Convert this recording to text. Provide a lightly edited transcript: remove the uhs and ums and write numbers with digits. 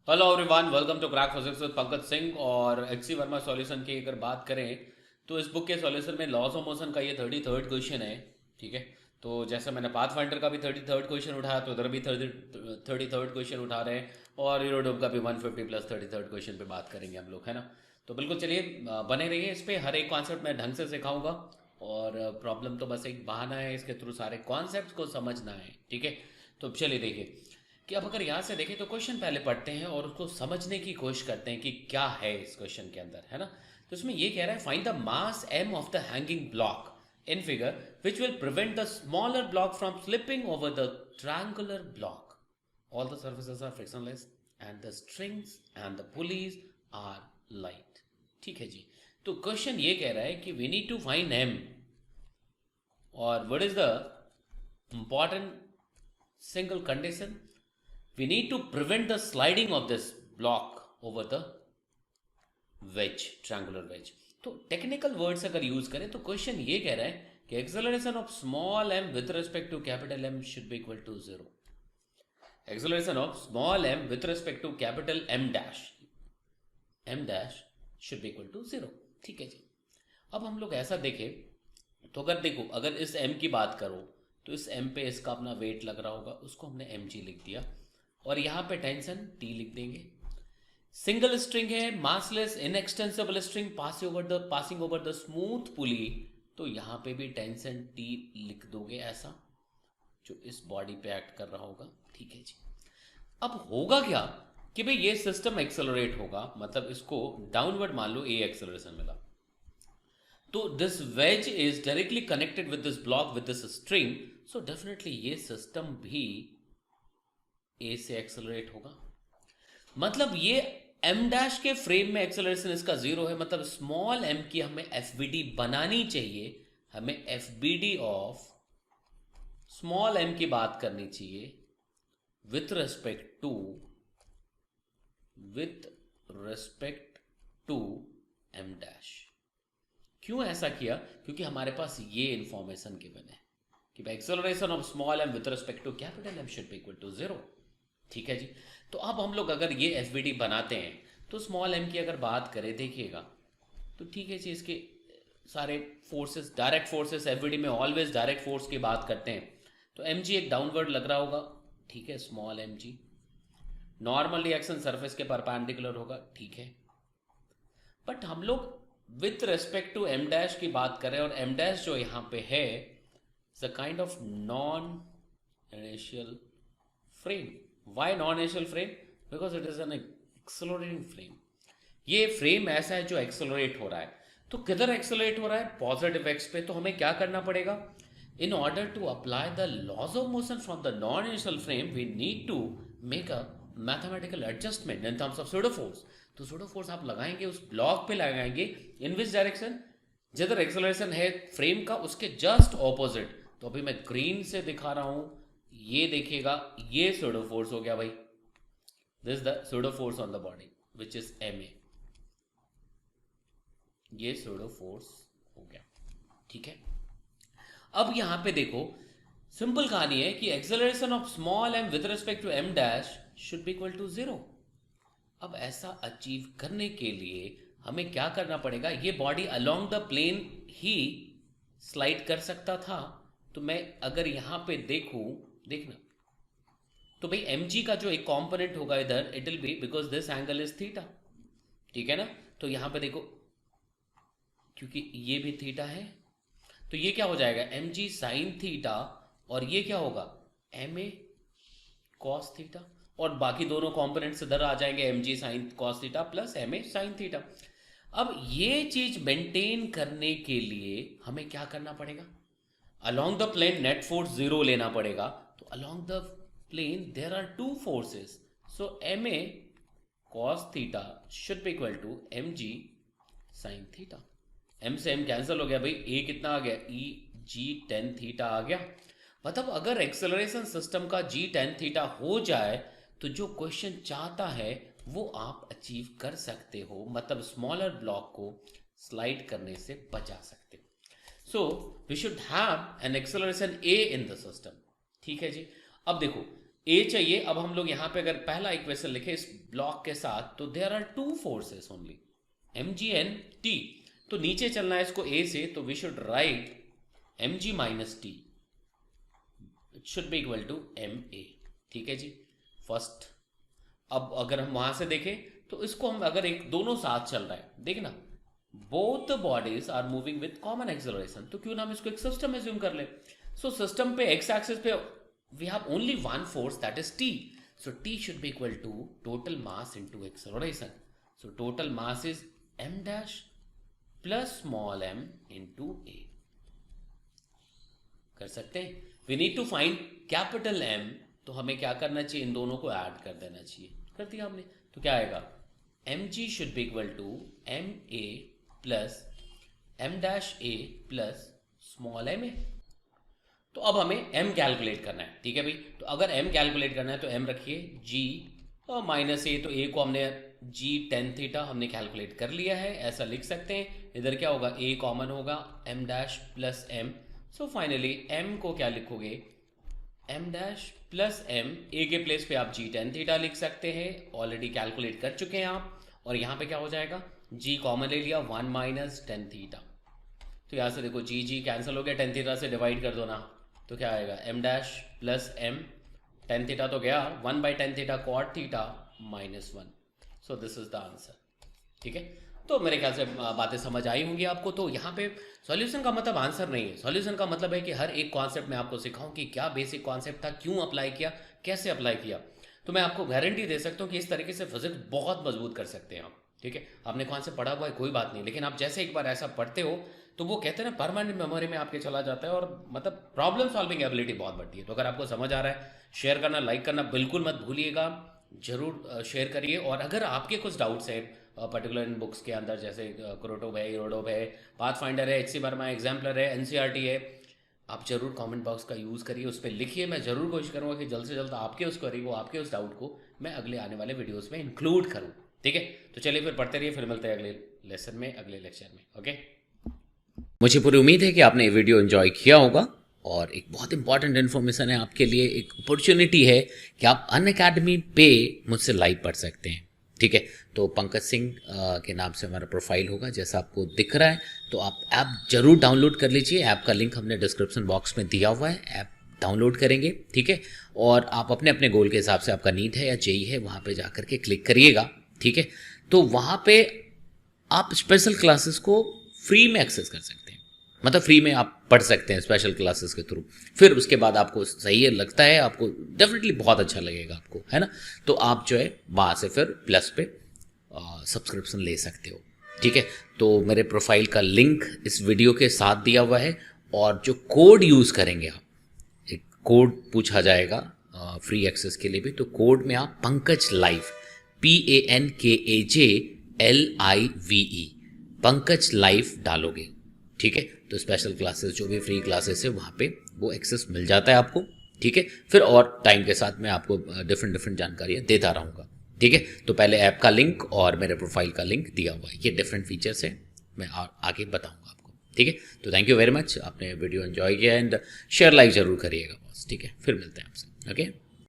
Hello everyone, welcome to crack physics with Pankaj Singh. और एक्सी Verma solution की अगर बात करें तो इस बुक के सॉल्यूशन में लॉज ऑफ मोशन का ये 33rd क्वेश्चन है। ठीक है, तो जैसे मैंने पाथ फाइंडर का भी 33rd क्वेश्चन उठाया, तो इधर भी 33rd क्वेश्चन उठा रहे हैं। और यूरोडोब का भी 150 प्लस 33rd क्वेश्चन पे बात करेंगे हम लोग, है ना। तो बिल्कुल चलिए, बने रहिए इस पे। हर एक कॉन्सेप्ट मैं ढंग से सिखाऊंगा। और प्रॉब्लम तो बस एक बहाना है, इसके थ्रू सारे कॉन्सेप्ट को समझना है। ठीक है, तो चलिए देखिए कि अब अगर यहाँ से देखें तो क्वेश्चन पहले पढ़ते हैं और उसको समझने की कोशिश करते हैं कि क्या है इस क्वेश्चन के अंदर, है ना। तो इसमें ये कह रहा है, find the mass M of the hanging block in figure which will prevent the smaller block from slipping over the triangular block. All the surfaces are frictionless and the strings and the pulleys are light. ठीक है जी। तो question ये कह रहा है कि we need to find M, और what is the important single condition, we need to prevent the sliding of this block over the wedge, triangular wedge। तो टेक्निकल वर्ड्स अगर यूज करें तो क्वेश्चन ये कह रहा है कि acceleration of small M with respect to capital M should be equal to zero. Acceleration of small M with respect to capital M dash should be equal to zero. ठीक है जी। अब हम लोग ऐसा देखें तो अगर देखो, अगर इस एम की बात करो तो इस एम पे इसका अपना वेट लग रहा होगा, उसको हमने एम जी लिख दिया। और यहाँ पे टेंशन टी लिख देंगे। सिंगल स्ट्रिंग है, massless inextensible string passing over the smooth pulley, तो यहाँ पे भी टेंशन टी लिख दोगे ऐसा, जो इस बॉडी पे एक्ट कर रहा होगा। ठीक है जी। अब होगा क्या कि भाई ये सिस्टम एक्सेलरेट होगा, मतलब इसको डाउनवर्ड मान लो ए एक्सेलरेशन मिला, तो this wedge is directly connected with this block with this string, so definitely ये सिस्टम भी ए से एक्सेलरेट होगा। मतलब ये एम डैश के फ्रेम में एक्सेलरेशन इसका जीरो है, मतलब स्मॉल एम की हमें एफ बी डी बनानी चाहिए। हमें F B D of small M की बात करनी चाहिए with respect to M dash. क्यों ऐसा किया? क्योंकि हमारे पास ये इंफॉर्मेशन गिवन है कि acceleration of small M with respect to capital M should be equal to zero. ठीक है जी। तो अब हम लोग अगर ये एफ बनाते हैं तो स्मॉल एम की अगर बात करें, देखिएगा तो ठीक है जी, इसके सारे फोर्सेस, डायरेक्ट फोर्सेस एफ में ऑलवेज डायरेक्ट फोर्स की बात करते हैं, तो एम जी एक डाउनवर्ड लग रहा होगा। ठीक है, small M G normal reaction surface के परपेंडिकुलर होगा। ठीक है, बट हम लोग with respect to M dash की बात करें, और एम डैश जो यहाँ पे है is a kind of non inertial frame. Why non inertial frame? Because it is an accelerating frame. ये फ्रेम ऐसा है जो एक्सेलरेट हो रहा है। तो किधर एक्सेलरेट हो रहा है? पॉजिटिव एक्स पे। तो हमें क्या करना पड़ेगा? In order to apply the laws of motion from the non inertial frame we need to make a mathematical adjustment in terms of pseudo force. तो सूडो फोर्स आप लगाएंगे, उस ब्लॉक पे लगाएंगे इन विच डायरेक्शन? जिधर acceleration है frame का उसके जस्ट ऑपोजिट। तो अभी मैं ग्रीन से दिखा रहा हूं, ये देखिएगा, ये सूडो फोर्स हो गया भाई। This the pseudo force on the body which is M A. ये सूडो फोर्स हो गया। ठीक है, अब यहां पे देखो, सिंपल कहानी है कि acceleration of small M with respect to M dash should be equal to zero. अब ऐसा अचीव करने के लिए हमें क्या करना पड़ेगा? ये बॉडी अलोंग द प्लेन ही स्लाइड कर सकता था। तो मैं अगर यहां पे देखूं, देखना, तो भाई एम जी का जो एक कॉम्पोनेंट होगा इधर, it will be, because this angle is theta. ठीक है ना। तो यहां पे देखो, क्योंकि ये भी थीटा है, तो ये क्या हो जाएगा? एम जी साइन थीटा, और ये क्या होगा? M A cos theta. और बाकी दोनों कंपोनेंट्स इधर आ जाएंगे, M G sine cos theta plus M A sine theta. अब ये चीज मेंटेन करने के लिए हमें क्या करना पड़ेगा? Along the plane net force zero लेना पड़ेगा। तो along the plane there are two forces, so M A cos theta should be equal to M G sine theta. M से एम कैंसिल हो गया भाई, ए कितना आ गया? ई जी टेन थीटा आ गया। मतलब अगर एक्सेलरेशन सिस्टम का जी टेन थीटा हो जाए तो जो क्वेश्चन चाहता है वो आप अचीव कर सकते हो, मतलब स्मॉलर ब्लॉक को स्लाइड करने से बचा सकते हो। So we should have an acceleration A in the system. ठीक है जी। अब देखो, ए चाहिए। अब हम लोग यहाँ पे अगर पहला इक्वेशन लिखे इस ब्लॉक के साथ, तो there are two forces only, M G and T. तो नीचे चलना है इसको ए से, तो we should write M G minus T, it should be equal to M A. ठीक है जी, फर्स्ट। अब अगर हम वहां से देखें तो इसको हम अगर एक दोनों साथ चल रहा है, देखना both bodies are moving with common acceleration, तो क्यों ना हम इसको एक सिस्टम एज्यूम कर ले। सो सिस्टम पे एक्स एक्सिस पे we have only one force, that is T. So T should be equal to total mass into acceleration. So total mass is m dash plus small m into a. कर सकते हैं। We need to find capital M, तो हमें क्या करना चाहिए, इन दोनों को ऐड कर देना चाहिए। कर दिया हमने, तो क्या आएगा, mg should be equal to ma plus m dash a plus small m a। तो अब हमें m कैलकुलेट करना है। ठीक है भाई, तो अगर m कैलकुलेट करना है तो m रखिए g और माइनस a, तो a को हमने g tan थीटा हमने कैलकुलेट कर लिया है, ऐसा लिख सकते हैं। इधर क्या होगा, a कॉमन होगा, m dash plus m। So finally m को क्या लिखोगे, m dash plus m, a के प्लेस पे आप g tan थीटा लिख सकते हैं, ऑलरेडी कैलकुलेट कर चुके हैं आप। और यहाँ पे क्या हो जाएगा, g कॉमन ले लिया, 1 माइनस tan थीटा। तो यहाँ से देखो g कैंसिल हो गया, tan थीटा से डिवाइड कर दो ना, तो क्या आएगा, m dash plus m, tan theta तो गया, 1 by tan theta cot theta minus 1। So this is the answer. ठीक है, तो मेरे ख्याल से बातें समझ आई होंगी आपको। तो यहाँ पे सॉल्यूशन का मतलब आंसर नहीं है, सॉल्यूशन का मतलब है कि हर एक कॉन्सेप्ट में आपको सिखाऊं कि क्या बेसिक कॉन्सेप्ट था, क्यों अप्लाई किया, कैसे अप्लाई किया। तो मैं आपको गारंटी दे सकता हूँ कि इस तरीके से फिजिक्स बहुत मजबूत कर सकते हैं आप। ठीक है, आपने कॉन्सेप्ट पढ़ा हुआ है कोई बात नहीं, लेकिन आप जैसे एक बार ऐसा पढ़ते हो तो वो कहते हैं ना परमानेंट मेमोरी में आपके चला जाता है, और मतलब प्रॉब्लम सॉल्विंग एबिलिटी बहुत बढ़ती है। तो अगर आपको समझ आ रहा है, शेयर करना, लाइक करना बिल्कुल मत भूलिएगा, जरूर शेयर करिए। और अगर आपके कुछ डाउट्स है पर्टिकुलर इन बुक्स के अंदर, जैसे क्रोटोव है, इरोडोव है, पाथफाइंडर है, एचसी वर्मा, एग्जाम्पलर है, एनसीईआरटी है, आप जरूर कमेंट बॉक्स का यूज़ करिए, उस पर लिखिए। मैं जरूर कोशिश करूँगा कि जल्द से जल्द आपके उस क्वेरी को, आपके उस डाउट को मैं अगले आने वाले वीडियोज़ में इंक्लूड करूँ। ठीक है, तो चलिए फिर पढ़ते रहिए, फिर मिलते हैं अगले लेसन में, अगले लेक्चर में। ओके, मुझे पूरी उम्मीद है कि आपने ये वीडियो एंजॉय किया होगा। और एक बहुत इंपॉर्टेंट इन्फॉर्मेशन है आपके लिए, एक अपॉर्चुनिटी है कि आप अनअकैडमी पे मुझसे लाइव पढ़ सकते हैं। ठीक है, तो पंकज सिंह के नाम से हमारा प्रोफाइल होगा, जैसा आपको दिख रहा है। तो आप ऐप जरूर डाउनलोड कर लीजिए, ऐप का लिंक हमने डिस्क्रिप्शन बॉक्स में दिया हुआ है, ऐप डाउनलोड करेंगे। ठीक है, और आप अपने अपने गोल के हिसाब से, आपका नीट है या जेई है, वहाँ पे जा करके क्लिक करिएगा। ठीक है, तो वहाँ पे आप स्पेशल क्लासेस को फ्री में एक्सेस कर सकते हैं, मतलब फ्री में आप पढ़ सकते हैं स्पेशल क्लासेस के थ्रू। फिर उसके बाद आपको सही है लगता है, आपको डेफिनेटली बहुत अच्छा लगेगा आपको, है ना, तो आप जो है वहाँ से फिर प्लस पे सब्सक्रिप्शन ले सकते हो। ठीक है, तो मेरे प्रोफाइल का लिंक इस वीडियो के साथ दिया हुआ है, और जो कोड यूज़ करेंगे आप, एक कोड पूछा जाएगा फ्री एक्सेस के लिए भी, तो कोड में आप Pankaj live, PANKAJLIVE, Pankaj live डालोगे। ठीक है, तो स्पेशल क्लासेस जो भी फ्री क्लासेस है वहाँ पे वो एक्सेस मिल जाता है आपको। ठीक है, फिर और टाइम के साथ मैं आपको डिफरेंट जानकारियाँ देता रहूँगा। ठीक है, तो पहले ऐप का लिंक और मेरे प्रोफाइल का लिंक दिया हुआ है, ये डिफरेंट फीचर्स है, मैं आगे बताऊँगा आपको। ठीक है, तो थैंक यू वेरी मच, आपने वीडियो एंजॉय किया, एंड शेयर लाइक जरूर करिएगा बॉस। ठीक है, फिर मिलते हैं आपसे। ओके।